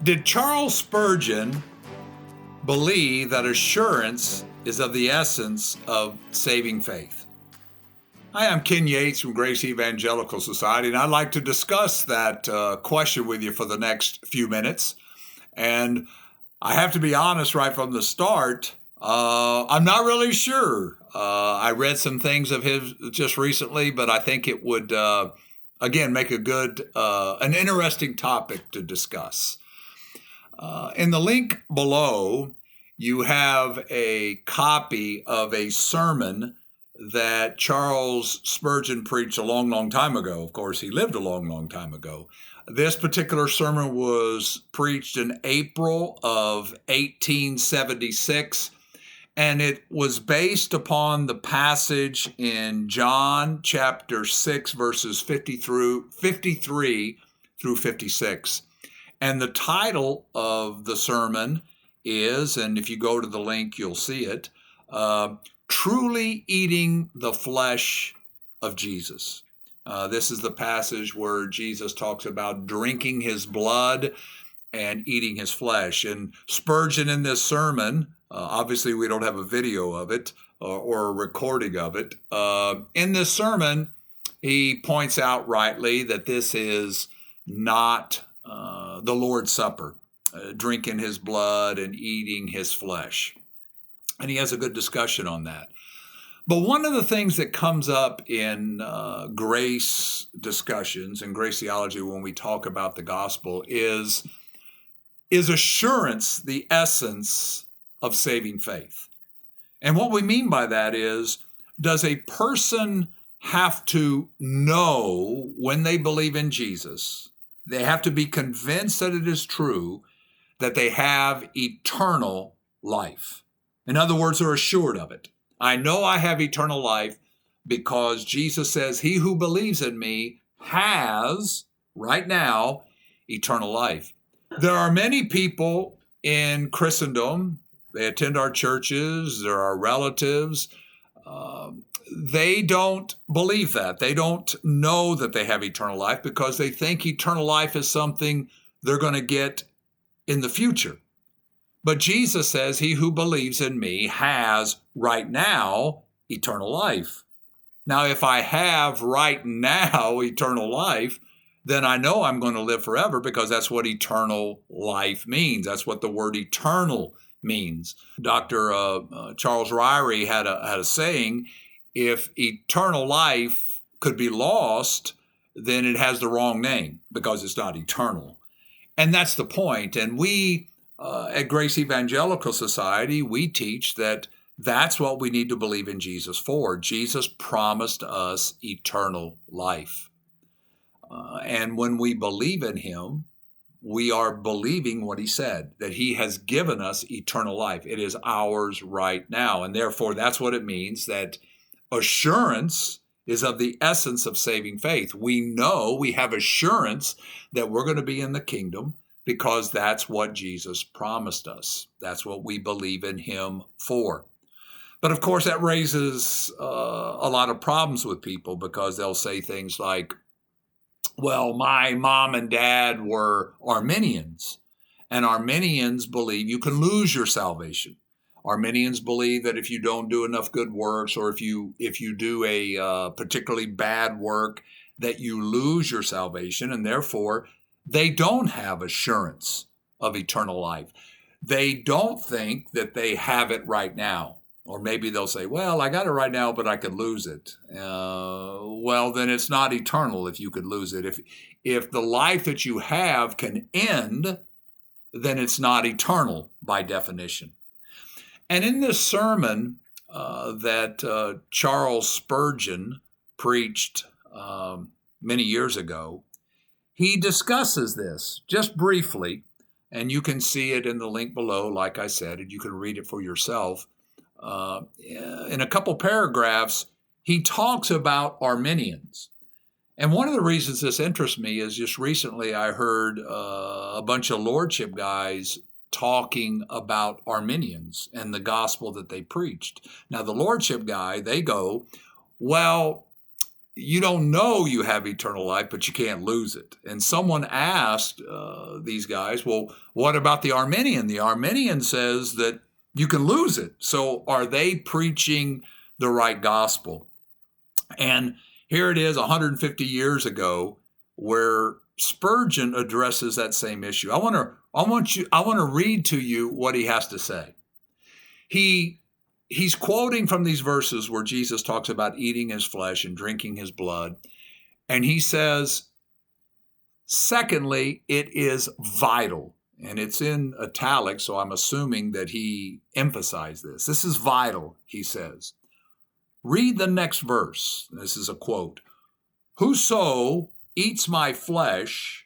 Did Charles Spurgeon believe that assurance is of the essence of saving faith? Hi, I'm Ken Yates from Grace Evangelical Society, and I'd like to discuss that question with you for the next few minutes. And I have to be honest right from the start, I'm not really sure. I read some things of his just recently, but I think it would, again, make an interesting topic to discuss. In the link below, you have a copy of a sermon that Charles Spurgeon preached a long, long time ago. Of course, he lived a long, long time ago. This particular sermon was preached in April of 1876, and it was based upon the passage in John chapter 6, verses 53 through 56. And the title of the sermon is, and if you go to the link, you'll see it, Truly Eating the Flesh of Jesus. This is the passage where Jesus talks about drinking his blood and eating his flesh. And Spurgeon in this sermon, obviously we don't have a video of it or a recording of it. In this sermon, he points out rightly that this is not the Lord's Supper, drinking his blood and eating his flesh. And he has a good discussion on that. But one of the things that comes up in grace discussions and grace theology when we talk about the gospel is assurance the essence of saving faith? And what we mean by that is, does a person have to know when they believe in Jesus? They have to be convinced that it is true, that they have eternal life. In other words, they're assured of it. I know I have eternal life because Jesus says, he who believes in me has, right now, eternal life. There are many people in Christendom, they attend our churches, they're our relatives, they don't believe that. They don't know that they have eternal life because they think eternal life is something they're going to get in the future. But Jesus says, he who believes in me has right now eternal life. Now, if I have right now eternal life, then I know I'm going to live forever because that's what eternal life means. That's what the word eternal means. Dr. Charles Ryrie had a saying, if eternal life could be lost, then it has the wrong name because it's not eternal. And that's the point. And we at Grace Evangelical Society, we teach that that's what we need to believe in Jesus for. Jesus promised us eternal life. And when we believe in him, we are believing what he said, that he has given us eternal life. It is ours right now. And therefore, that's what it means that assurance is of the essence of saving faith. We know, we have assurance that we're going to be in the kingdom because that's what Jesus promised us. That's what we believe in him for. But of course, that raises a lot of problems with people because they'll say things like, well, my mom and dad were Arminians, and Arminians believe you can lose your salvation. Arminians believe that if you don't do enough good works, or if you do a particularly bad work, that you lose your salvation, and therefore they don't have assurance of eternal life. They don't think that they have it right now. Or maybe they'll say, well, I got it right now, but I could lose it. Well, then it's not eternal if you could lose it. If the life that you have can end, then it's not eternal by definition. And in this sermon that Charles Spurgeon preached many years ago, he discusses this just briefly, and you can see it in the link below, like I said, and you can read it for yourself. In a couple paragraphs, he talks about Arminians. And one of the reasons this interests me is just recently I heard a bunch of lordship guys talking about Arminians and the gospel that they preached. Now, the lordship guy, they go, well, you don't know you have eternal life, but you can't lose it. And someone asked these guys, well, what about the Arminian? The Arminian says that you can lose it. So are they preaching the right gospel? And here it is 150 years ago where Spurgeon addresses that same issue. I want to read to you what he has to say. He's quoting from these verses where Jesus talks about eating his flesh and drinking his blood. And he says, secondly, it is vital. And it's in italics, so I'm assuming that he emphasized this. This is vital, he says. Read the next verse. This is a quote. Whoso eats my flesh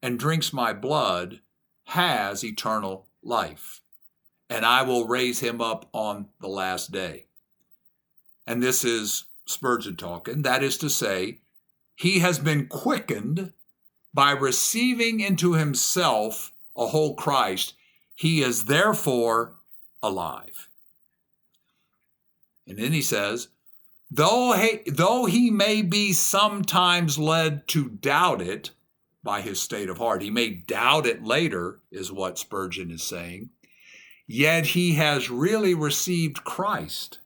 and drinks my blood has eternal life, and I will raise him up on the last day. And this is Spurgeon talking. That is to say, he has been quickened by receiving into himself a whole Christ. He is therefore alive. And then he says, though he may be sometimes led to doubt it by his state of heart, he may doubt it later, is what Spurgeon is saying, yet he has really received Christ,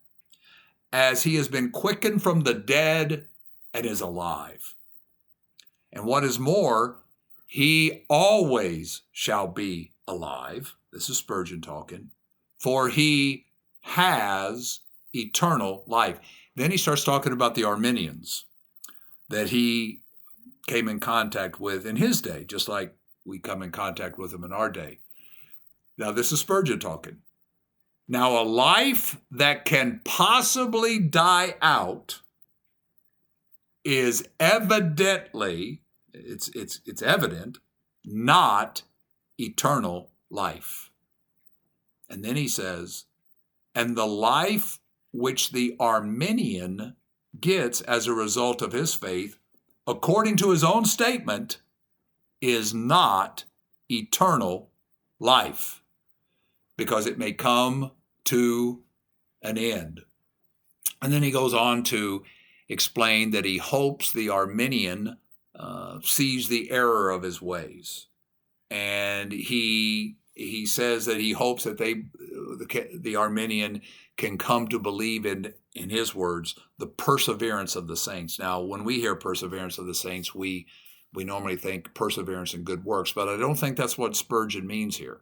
as he has been quickened from the dead and is alive. And what is more, he always shall be alive. This is Spurgeon talking, for he has eternal life. Then he starts talking about the Arminians that he came in contact with in his day, just like we come in contact with them in our day. Now, this is Spurgeon talking. Now, a life that can possibly die out is evidently, it's evident, not eternal life. And then he says, and the life which the Arminian gets as a result of his faith, according to his own statement, is not eternal life, because it may come to an end. And then he goes on to explain that he hopes the Arminian sees the error of his ways. And he says that he hopes that the Arminian can come to believe in his words, the perseverance of the saints. Now, when we hear perseverance of the saints, we normally think perseverance in good works, but I don't think that's what Spurgeon means here.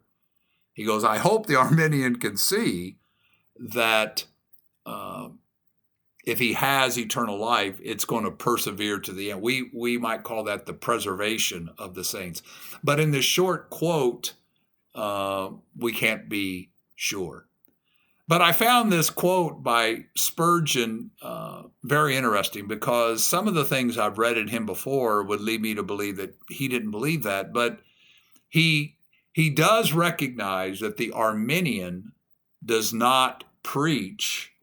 He goes, I hope the Arminian can see that if he has eternal life, it's going to persevere to the end. We might call that the preservation of the saints. But in this short quote, we can't be sure. But I found this quote by Spurgeon very interesting, because some of the things I've read in him before would lead me to believe that he didn't believe that. But he does recognize that the Arminian does not preach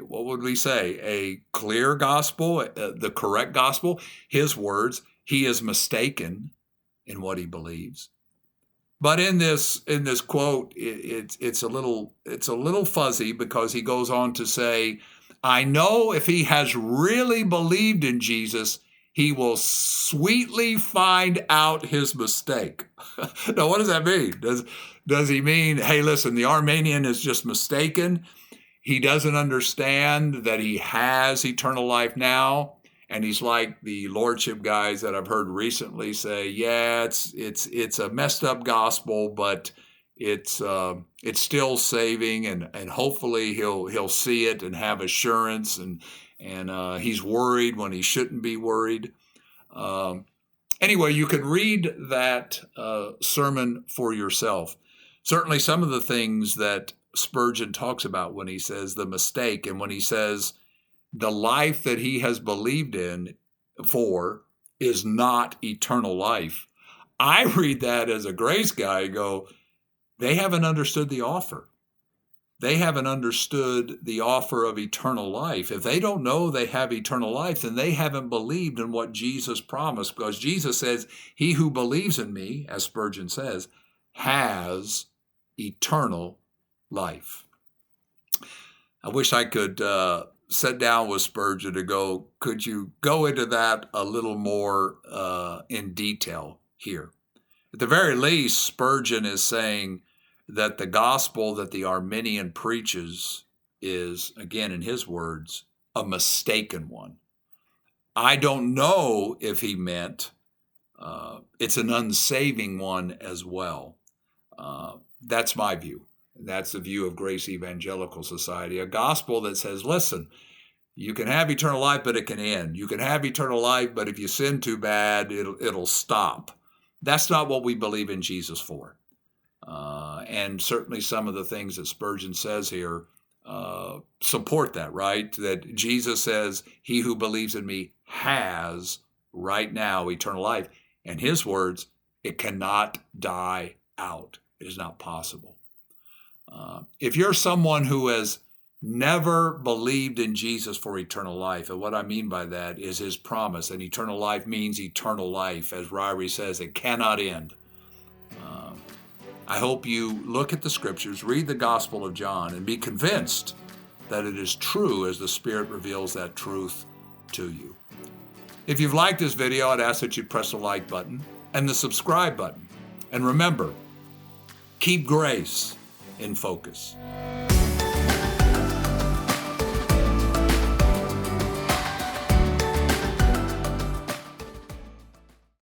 what would we say, a clear gospel, the correct gospel. His words, he is mistaken in what he believes. But in this quote, it's a little fuzzy, because he goes on to say, I know if he has really believed in Jesus, he will sweetly find out his mistake. Now, what does that mean? Does he mean, hey, listen, the Arminian is just mistaken? He doesn't understand that he has eternal life now, and he's like the lordship guys that I've heard recently say, yeah, it's a messed up gospel, but it's still saving, and hopefully he'll see it and have assurance, and he's worried when he shouldn't be worried. Anyway, you can read that sermon for yourself. Certainly some of the things that Spurgeon talks about when he says the mistake, and when he says the life that he has believed in for is not eternal life. I read that as a grace guy, go, they haven't understood the offer. They haven't understood the offer of eternal life. If they don't know they have eternal life, then they haven't believed in what Jesus promised, because Jesus says, he who believes in me, as Spurgeon says, has eternal life. I wish I could sat down with Spurgeon to go, could you go into that a little more in detail here? At the very least, Spurgeon is saying that the gospel that the Arminian preaches is, again, in his words, a mistaken one. I don't know if he meant it's an unsaving one as well. That's my view. That's the view of Grace Evangelical Society, a gospel that says, listen, you can have eternal life, but it can end. You can have eternal life, but if you sin too bad, it'll stop. That's not what we believe in Jesus for. And certainly some of the things that Spurgeon says here support that, right? That Jesus says, he who believes in me has right now eternal life. And his words, it cannot die out. It is not possible. If you're someone who has never believed in Jesus for eternal life, and what I mean by that is his promise, and eternal life means eternal life. As Ryrie says, it cannot end. I hope you look at the scriptures, read the Gospel of John, and be convinced that it is true as the Spirit reveals that truth to you. If you've liked this video, I'd ask that you press the like button and the subscribe button. And remember, keep grace in focus.